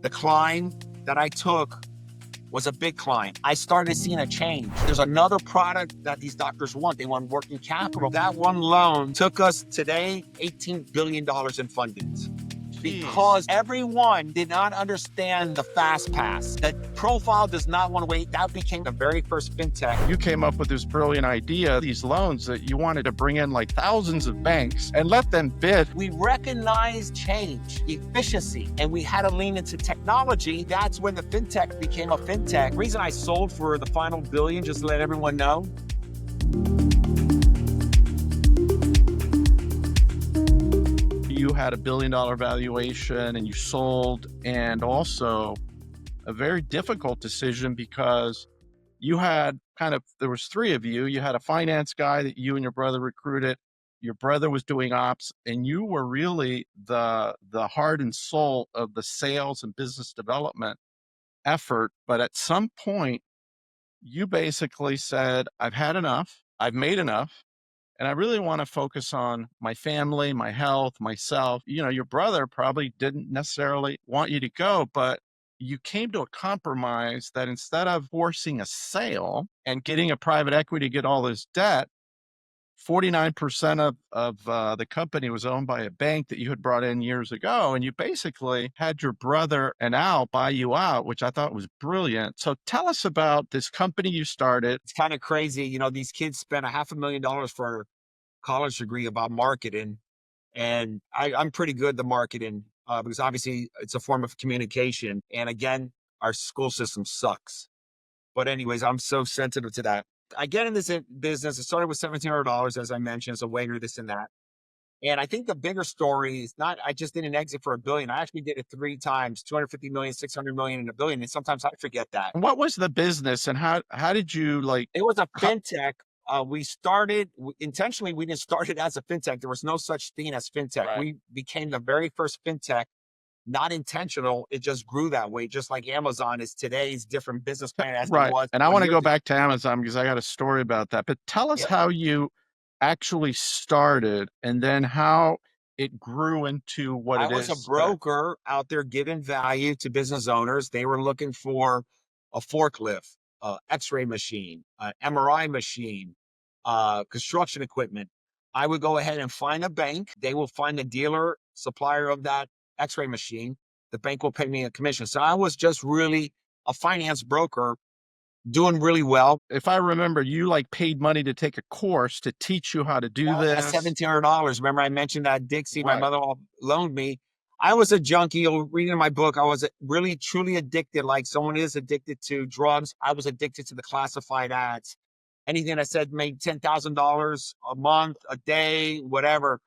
The climb that I took was a big climb. I started seeing a change. There's another product that these doctors want. They want working capital. That one loan took us today $18 billion in fundings. Because everyone did not understand the fast pass. That profile does not want to wait. That became the very first FinTech. You came up with this brilliant idea, these loans that you wanted to bring in like thousands of banks and let them bid. We recognized change, efficiency, and we had to lean into technology. That's when the FinTech became a FinTech. The reason I sold for the final billion, just to let everyone know, you had $1 billion valuation and you sold, and also a very difficult decision because you had there was three of you. You had a finance guy that you and your brother recruited. Your brother was doing ops, and you were really the heart and soul of the sales and business development effort. But at some point, you basically said, I've had enough. I've made enough. And I really want to focus on my family, my health, myself. You know, your brother probably didn't necessarily want you to go, but you came to a compromise that instead of forcing a sale and getting a private equity to get all this debt, 49% of the company was owned by a bank that you had brought in years ago. And you basically had your brother and Al buy you out, which I thought was brilliant. So tell us about this company you started. it's kind of crazy. You know, these kids spent $500,000 for a college degree about marketing. And I'm pretty good at the marketing because obviously it's a form of communication. And again, our school system sucks. But anyways, I'm so sensitive to that. I get in this business. It started with $1,700, as I mentioned, as a waiter, this and that. And I think the bigger story is not, I just didn't exit for $1 billion. I actually did it 3 times, 250 million, 600 million, and $1 billion. And sometimes I forget that. What was the business and how did you It was a FinTech. We started intentionally. We didn't start it as a FinTech. There was no such thing as FinTech. Right. We became the very first FinTech, not intentional. It just grew that way, just like Amazon is today's different business plan as Right. it was. And I want to go back to Amazon because I got a story about that. But tell us how you actually started and then how it grew into what it is. I was a broker out there giving value to business owners. They were looking for a forklift, X-ray machine, MRI machine, construction equipment. I would go ahead and find a bank. They will find the dealer, supplier of that X-ray machine. The bank will pay me a commission. So I was just really a finance broker doing really well. If I remember, you like paid money to take a course to teach you how to do this. $1,700. Remember I mentioned that Dixie, my mother loaned me. I was a junkie. You'll read in my book. I was really, truly addicted. Like someone is addicted to drugs. I was addicted to the classified ads. Anything that said made $10,000 a month, a day, whatever.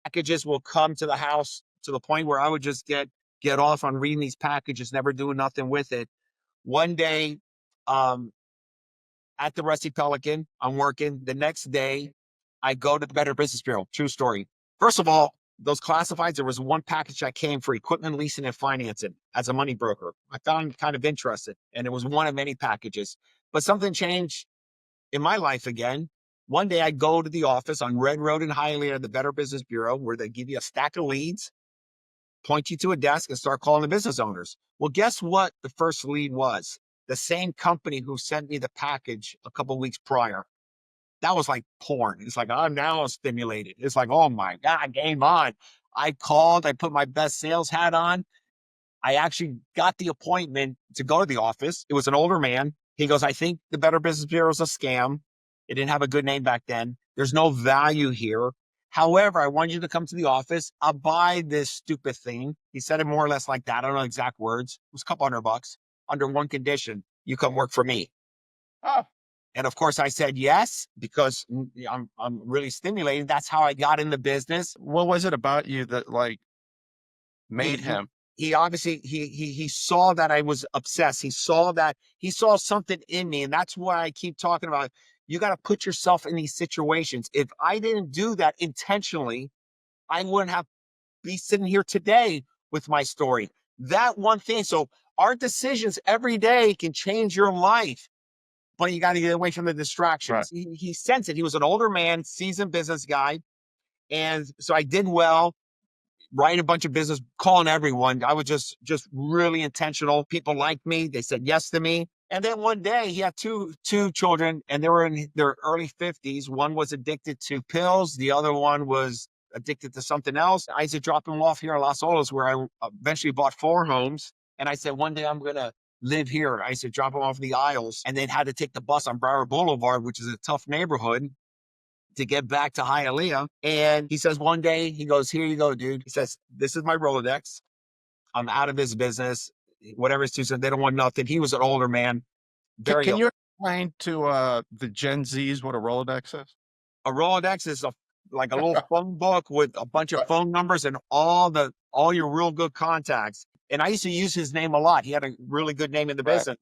Packages will come to the house to the point where I would just get off on reading these packages, never doing nothing with it. One day, at the Rusty Pelican, I'm working. The next day, I go to the Better Business Bureau. True story. First of all, those classifieds, there was one package that came for equipment leasing and financing as a money broker. I found kind of interested, and it was one of many packages. But something changed in my life again. One day I go to the office on Red Road in Hialeah at the Better Business Bureau, where they give you a stack of leads, point you to a desk, and start calling the business owners. Well, guess what the first lead was? The same company who sent me the package a couple of weeks prior. That was like porn. It's like, I'm now stimulated. It's like, oh my God, game on. I called, I put my best sales hat on. I actually got the appointment to go to the office. It was an older man. He goes, I think the Better Business Bureau is a scam. It didn't have a good name back then. There's no value here. However, I want you to come to the office. I'll buy this stupid thing. He said it more or less like that. I don't know exact words. It was a couple $100 under one condition. You come work for me. Oh. And of course I said yes, because I'm really stimulated. That's how I got in the business. What was it about you that like made him? He obviously, he saw that I was obsessed. He saw something in me. And that's why I keep talking about, you got to put yourself in these situations. If I didn't do that intentionally, I wouldn't have be sitting here today with my story. That one thing. So our decisions every day can change your life, but you got to get away from the distractions. Right. He sensed it. He was an older man, seasoned business guy. And so I did well. writing a bunch of business, calling everyone. I was just really intentional. People liked me. They said yes to me. And then one day he had two children, and they were in their early 50s. One was addicted to pills. The other one was addicted to something else. I used to drop him off here in Los Olas, where I eventually bought 4 homes. And I said, one day I'm going to live here. I used to drop him off the aisles, and then had to take the bus on Broward Boulevard, which is a tough neighborhood, to get back to Hialeah. And he says, one day, he goes, here you go, dude. He says, this is my Rolodex. I'm out of his business. Whatever his two said, they don't want nothing. He was an older man. Can you explain to the Gen Zs what a Rolodex is? A Rolodex is like a little phone book with a bunch of phone numbers and all your real good contacts. And I used to use his name a lot. He had a really good name in the business.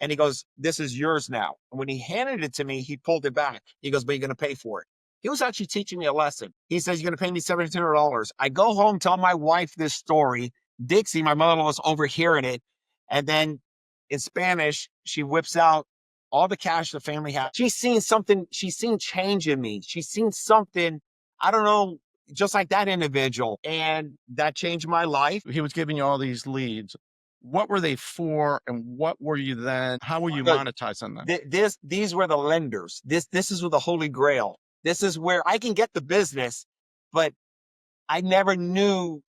And he goes, this is yours now. And when he handed it to me, he pulled it back. He goes, but you're going to pay for it. He was actually teaching me a lesson. He says, you're going to pay me $1,700. I go home, tell my wife this story. Dixie, my mother-in-law, was overhearing it. And then in Spanish, she whips out all the cash the family had. She's seen something. She's seen change in me. She's seen something, I don't know, just like that individual. And that changed my life. He was giving you all these leads. What were they for, and what were you then? How were you monetizing them? These were the lenders. This is with the Holy Grail. This is where I can get the business, but I never knew,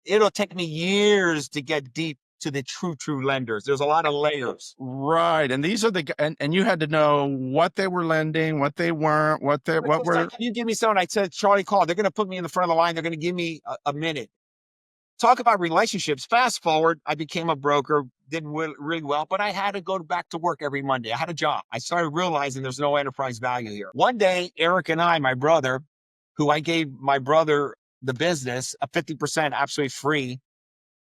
it'll take me years to get deep to the true lenders. There's a lot of layers. Right. And these are and you had to know what they were lending, what they weren't, what were. You give me someone, I said, Charlie, call. They're going to put me in the front of the line. They're going to give me a minute. Talk about relationships. Fast forward, I became a broker, did really well, but I had to go back to work every Monday. I had a job. I started realizing there's no enterprise value here. One day, Eric and I, my brother, who I gave my brother the business, a 50% absolutely free,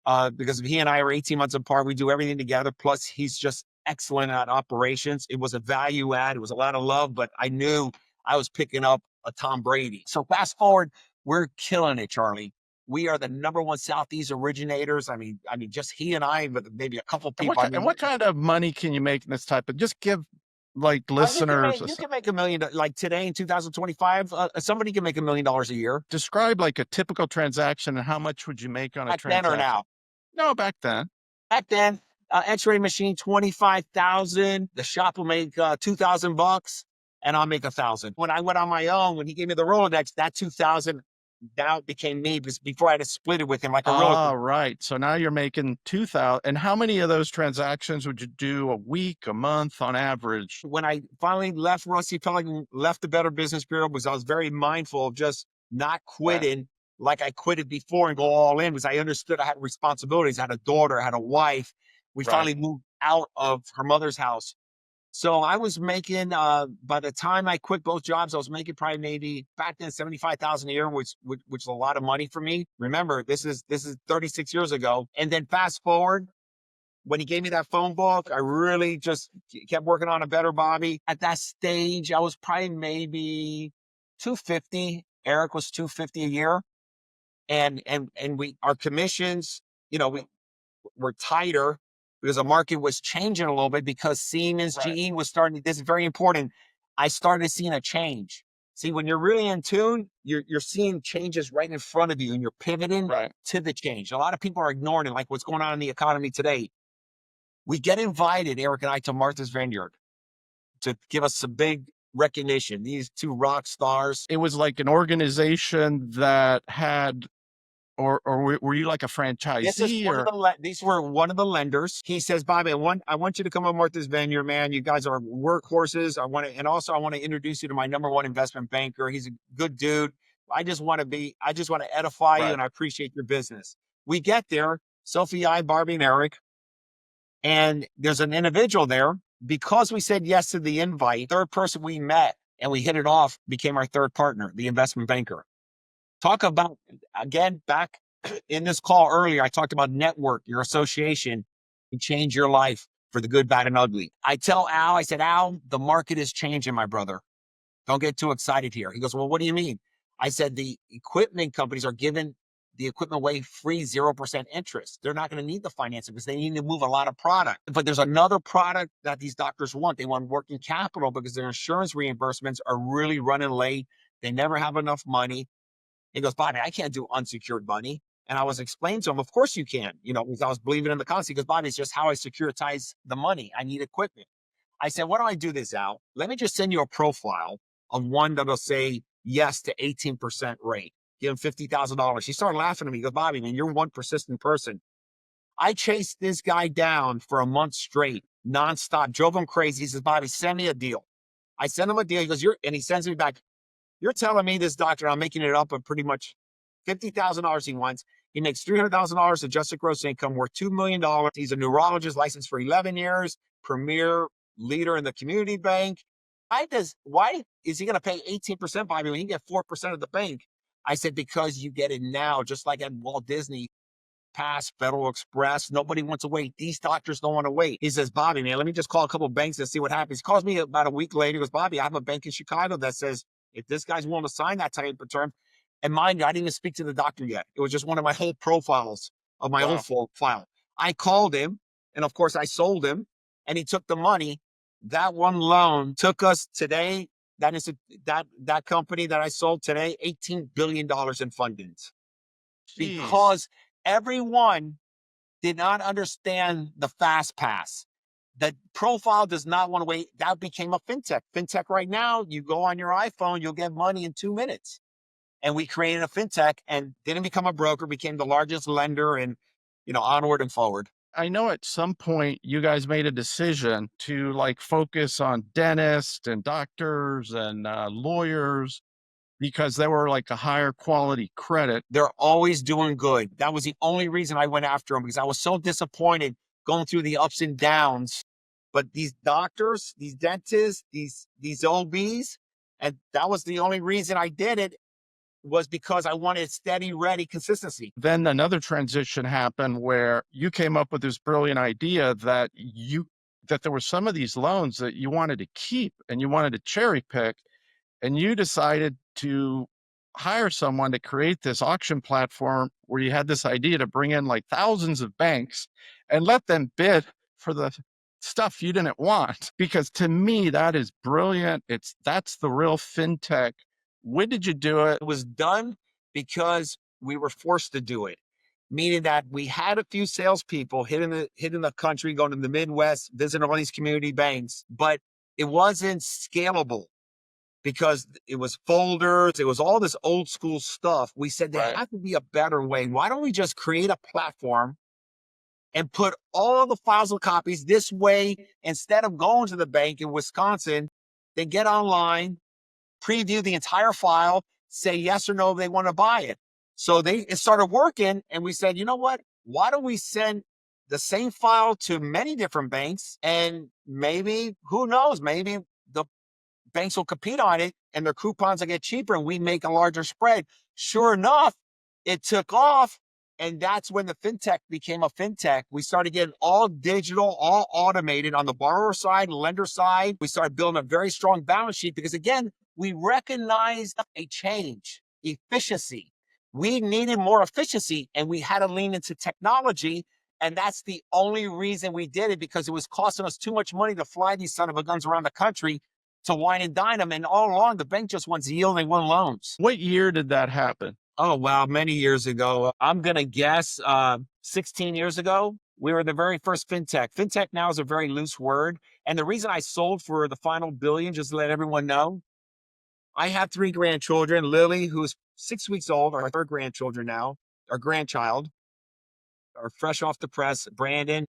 because he and I are 18 months apart. We do everything together. Plus, he's just excellent at operations. It was a value add. It was a lot of love, but I knew I was picking up a Tom Brady. So fast forward, we're killing it, Charlie. We are the #1 Southeast originators. I mean, just he and I, but maybe a couple people. And what kind of money can you make in this type of? Just give listeners. You can make $1 million. Like today in 2025, somebody can make $1 million a year. Describe like a typical transaction, and how much would you make on a transaction? Back then or now? No, back then. Back then, X-ray machine, 25,000. The shop will make $2,000, and I'll make 1,000. When I went on my own, when he gave me the Rolodex, that 2,000. Now it became me, because before I had to split it with him like a real. Oh, right. So now you're making 2,000. And how many of those transactions would you do a week, a month on average? When I finally left Rusty Pelican, left the Better Business Bureau, because I was very mindful of just not quitting like I quitted before and go all in, because I understood I had responsibilities. I had a daughter, I had a wife. We finally moved out of her mother's house. So I was making, by the time I quit both jobs, I was making probably maybe back then $75,000 a year, which is a lot of money for me. Remember, this is 36 years ago. And then fast forward, when he gave me that phone book, I really just kept working on a better Bobby. At that stage, I was probably maybe 250. Eric was 250 a year. And our commissions, were tighter, because the market was changing a little bit, because Siemens, GE was starting. This is very important. I started seeing a change. See, when you're really in tune, you're seeing changes right in front of you, and you're pivoting to the change. A lot of people are ignoring it, like what's going on in the economy today. We get invited, Eric and I, to Martha's Vineyard to give us some big recognition. These two rock stars. It was like an organization that had. Or were you like a franchisee? These were one of the lenders. He says, Bobby, I want you to come on Martha's Vineyard, man. You guys are workhorses. I want to introduce you to my #1 investment banker. He's a good dude. I just want to edify you, and I appreciate your business. We get there, Sophie, Barbie, and Eric, and there's an individual there. Because we said yes to the invite, third person we met and we hit it off became our third partner, the investment banker. Talk about, again, back in this call earlier, I talked about network, your association can change your life for the good, bad, and ugly. I tell Al, I said, Al, the market is changing, my brother. Don't get too excited here. He goes, well, what do you mean? I said, the equipment companies are giving the equipment away free, 0% interest. They're not going to need the financing, because they need to move a lot of product. But there's another product that these doctors want. They want working capital, because their insurance reimbursements are really running late. They never have enough money. He goes, Bobby, I can't do unsecured money. And I was explaining to him, of course you can, because I was believing in the concept. He goes, Bobby, it's just how I securitize the money. I need equipment. I said, why don't I do this out? Let me just send you a profile of one that'll say yes to 18% rate. Give him $50,000. He started laughing at me. He goes, Bobby, man, you're one persistent person. I chased this guy down for a month straight, nonstop, drove him crazy. He says, Bobby, send me a deal. I send him a deal. He goes, and he sends me back, you're telling me this doctor, I'm making it up, but pretty much $50,000 he wants. He makes $300,000 adjusted gross income, worth $2 million. He's a neurologist licensed for 11 years, premier leader in the community bank. Why is he going to pay 18% by me when he can get 4% of the bank? I said, because you get it now, just like at Walt Disney, Pass, Federal Express. Nobody wants to wait. These doctors don't want to wait. He says, Bobby, man, let me just call a couple of banks and see what happens. He calls me about a week later. He goes, Bobby, I have a bank in Chicago that says, if this guy's willing to sign that type of term, and mind you, I didn't even speak to the doctor yet. It was just one of my whole profiles of my own file. I called him, and of course I sold him, and he took the money. That one loan took us today, that company that I sold today, $18 billion in fundings. Jeez. Because everyone did not understand the fast pass. The profile does not want to wait. That became a FinTech. FinTech right now, you go on your iPhone, you'll get money in 2 minutes. And we created a FinTech and didn't become a broker, became the largest lender, and onward and forward. I know at some point you guys made a decision to like focus on dentists and doctors and lawyers because they were like a higher quality credit. They're always doing good. That was the only reason I went after them, because I was so disappointed going through the ups and downs. But these doctors, these dentists, these OBs, and that was the only reason I did it, was because I wanted steady, ready consistency. Then another transition happened where you came up with this brilliant idea that there were some of these loans that you wanted to keep and you wanted to cherry pick, and you decided to hire someone to create this auction platform where you had this idea to bring in like thousands of banks and let them bid for the stuff you didn't want. Because to me, that is brilliant. That's the real FinTech. When did you do it? It was done because we were forced to do it, meaning that we had a few salespeople hitting the country, going to the Midwest, visiting all these community banks, but it wasn't scalable because it was folders, it was all this old school stuff. We said there had to be a better way. Why don't we just create a platform and put all the files and copies this way? Instead of going to the bank in Wisconsin, they get online, preview the entire file, say yes or no they want to buy it. So it started working, and we said, you know what? Why don't we send the same file to many different banks, and maybe, who knows, maybe the banks will compete on it and their coupons will get cheaper and we make a larger spread. Sure enough, it took off. And that's when the FinTech became a FinTech. We started getting all digital, all automated on the borrower side, lender side. We started building a very strong balance sheet because, again, we recognized a change, efficiency. We needed more efficiency, and we had to lean into technology. And that's the only reason we did it, because it was costing us too much money to fly these son of a guns around the country to wine and dine them. And all along, the bank just wants yield, they want loans. What year did that happen? Oh, wow, many years ago. I'm going to guess 16 years ago. We were the very first FinTech. FinTech now is a very loose word. And the reason I sold for the final billion, just to let everyone know, I have 3 grandchildren. Lily, who's 6 weeks old, our 3rd grandchildren now, our grandchild, are fresh off the press. Brandon,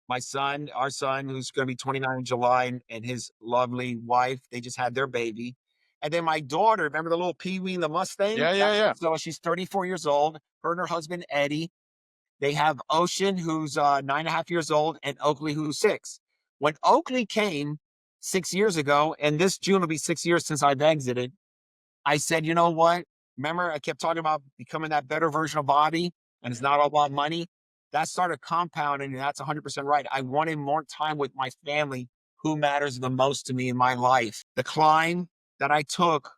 my son, our son, who's going to be 29 in July, and his lovely wife, they just had their baby. And then my daughter, remember the little Pee-wee and the Mustang? Yeah. So she's 34 years old. Her and her husband, Eddie. They have Ocean, who's 9.5 years old, and Oakley, who's 6. When Oakley came 6 years ago, and this June will be 6 years since I've exited, I said, you know what? Remember, I kept talking about becoming that better version of Bobby, and it's not all about money. That started compounding, and that's 100% right. I wanted more time with my family, who matters the most to me in my life. The climb that I took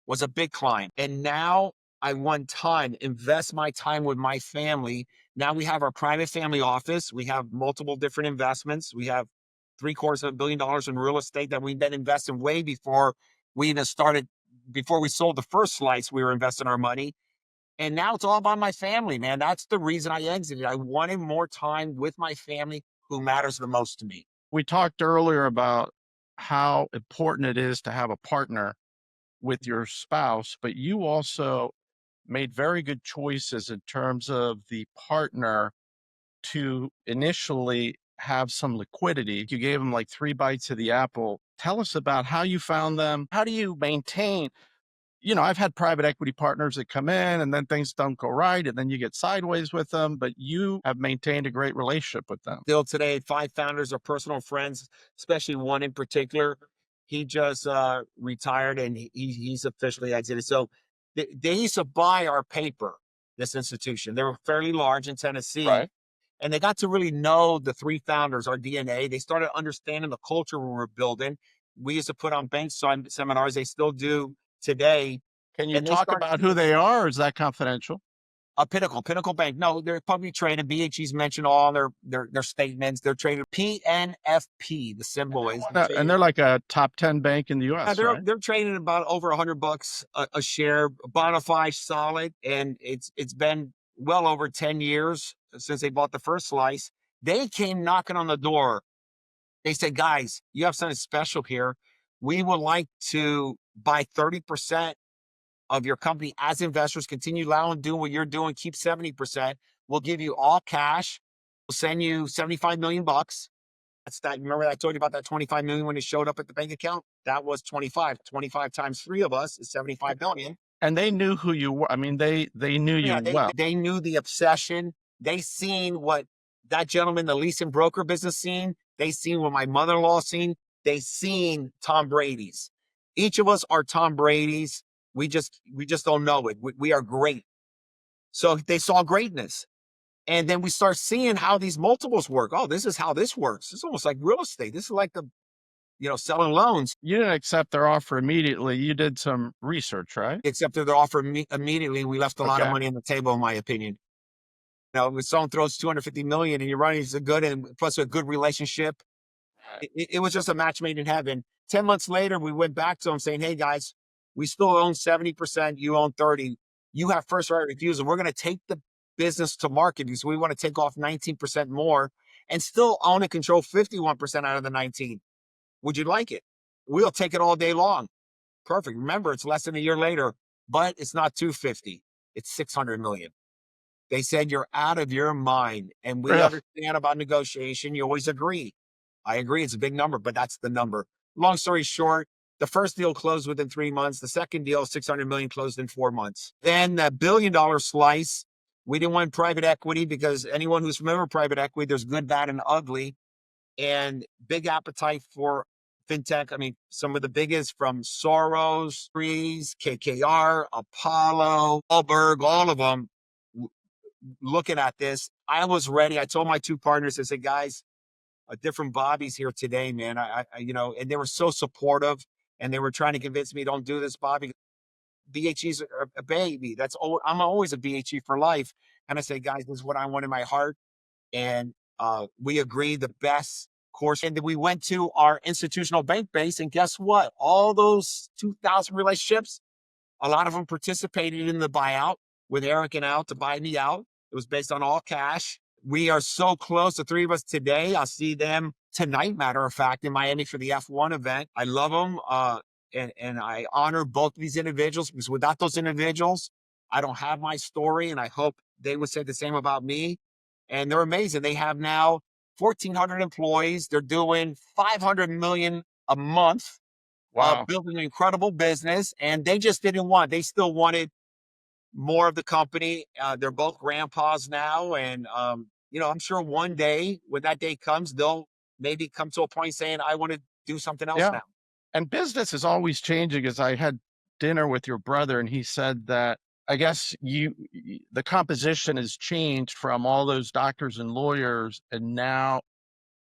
was a big climb. And now I want time, invest my time with my family. Now we have our private family office. We have multiple different investments. We have $750 million in real estate that we've been investing way before we even started before we sold the first slice, we were investing our money. And now it's all about my family, man. That's the reason I exited. I wanted more time with my family who matters the most to me. We talked earlier about how important it is to have a partner with your spouse, but you also made very good choices in terms of the partner to initially have some liquidity. You gave them like 3 bites of the apple. Tell us about how you found them. How do you maintain? I've had private equity partners that come in and then things don't go right and then you get sideways with them, but you have maintained a great relationship with them. Still today, 5 founders are personal friends, especially one in particular. He just retired and he's officially exited. So they used to buy our paper, this institution. They were fairly large in Tennessee. Right. And they got to really know the 3 founders, our DNA. They started understanding the culture we were building. We used to put on bank seminars. They still do today. Can you And they talk started about who they are, or is that confidential? a Pinnacle Bank. No, they're publicly traded. BHE's mentioned all their statements. They're traded PNFP. The symbol is. And they're like a top 10 bank in the US, right? They're trading about over $100 a share. Bonafide solid, and it's been well over 10 years since they bought the first slice. They came knocking on the door. They said, guys, you have something special here. We would like to buy 30% of your company as investors. Continue allowing doing what you're doing. Keep 70%. We'll give you all cash. We'll send you 75 million bucks. That's that. Remember I told you about that 25 million when it showed up at the bank account? That was 25. 25 times 3 of us is 75 million. And they knew who you were. I mean, they knew you well. They knew the obsession. They seen what that gentleman, the leasing broker business seen. They seen what my mother-in-law seen. They seen Tom Brady's. Each of us are Tom Brady's. We just don't know it. We are great. So they saw greatness. And then we start seeing how these multiples work. Oh, this is how this works. It's almost like real estate. This is like selling loans. You didn't accept their offer immediately. You did some research, right? Accepted their offer immediately. We left a lot of money on the table, in my opinion. When someone throws 250 million and you're running a good and plus a good relationship, it was just a match made in heaven. 10 months later, we went back to them saying, hey guys, we still own 70%. You own 30. You have first right of refusal. We're going to take the business to market because we want to take off 19% more and still own and control 51% out of the 19. Would you like it? We'll take it all day long. Perfect. Remember, it's less than a year later, but it's not 250. It's 600 million. They said, you're out of your mind. And we understand about negotiation. You always agree. I agree. It's a big number, but that's the number. Long story short, the first deal closed within 3 months. The second deal, 600 million, closed in 4 months. Then the $1 billion slice, we didn't want private equity because anyone who's familiar with private equity, there's good, bad, and ugly. And big appetite for FinTech. I mean, some of the biggest from Soros, Freeze, KKR, Apollo, Allberg, all of them looking at this. I was ready. I told my 2 partners, I said, guys, different Bobby's here today, man. And they were so supportive and they were trying to convince me, don't do this, Bobby. BHE's a baby. I'm always a BHE for life. And I say, guys, this is what I want in my heart. And we agreed the best course. And then we went to our institutional bank base. And guess what? All those 2,000 relationships, a lot of them participated in the buyout with Eric and Al to buy me out. It was based on all cash. We are so close, the 3 of us today. I'll see them tonight, matter of fact, in Miami for the F1 event. I love them. And I honor both of these individuals because without those individuals, I don't have my story. And I hope they would say the same about me. And they're amazing. They have now 1,400 employees. They're doing 500 million a month. Wow. Building an incredible business. And they just they still wanted more of the company. They're both grandpas now. And, I'm sure one day when that day comes, they'll maybe come to a point saying, I want to do something else now. And business is always changing. As I had dinner with your brother and he said that, I guess the composition has changed from all those doctors and lawyers. And now,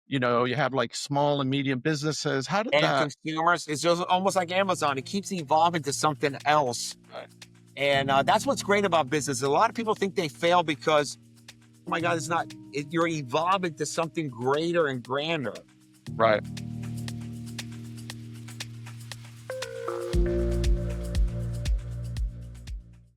you have like small and medium businesses. How did that? Consumers, it's just almost like Amazon. It keeps evolving to something else. Right. And that's what's great about business. A lot of people think they fail because, oh my God, you're evolving to something greater and grander. Right.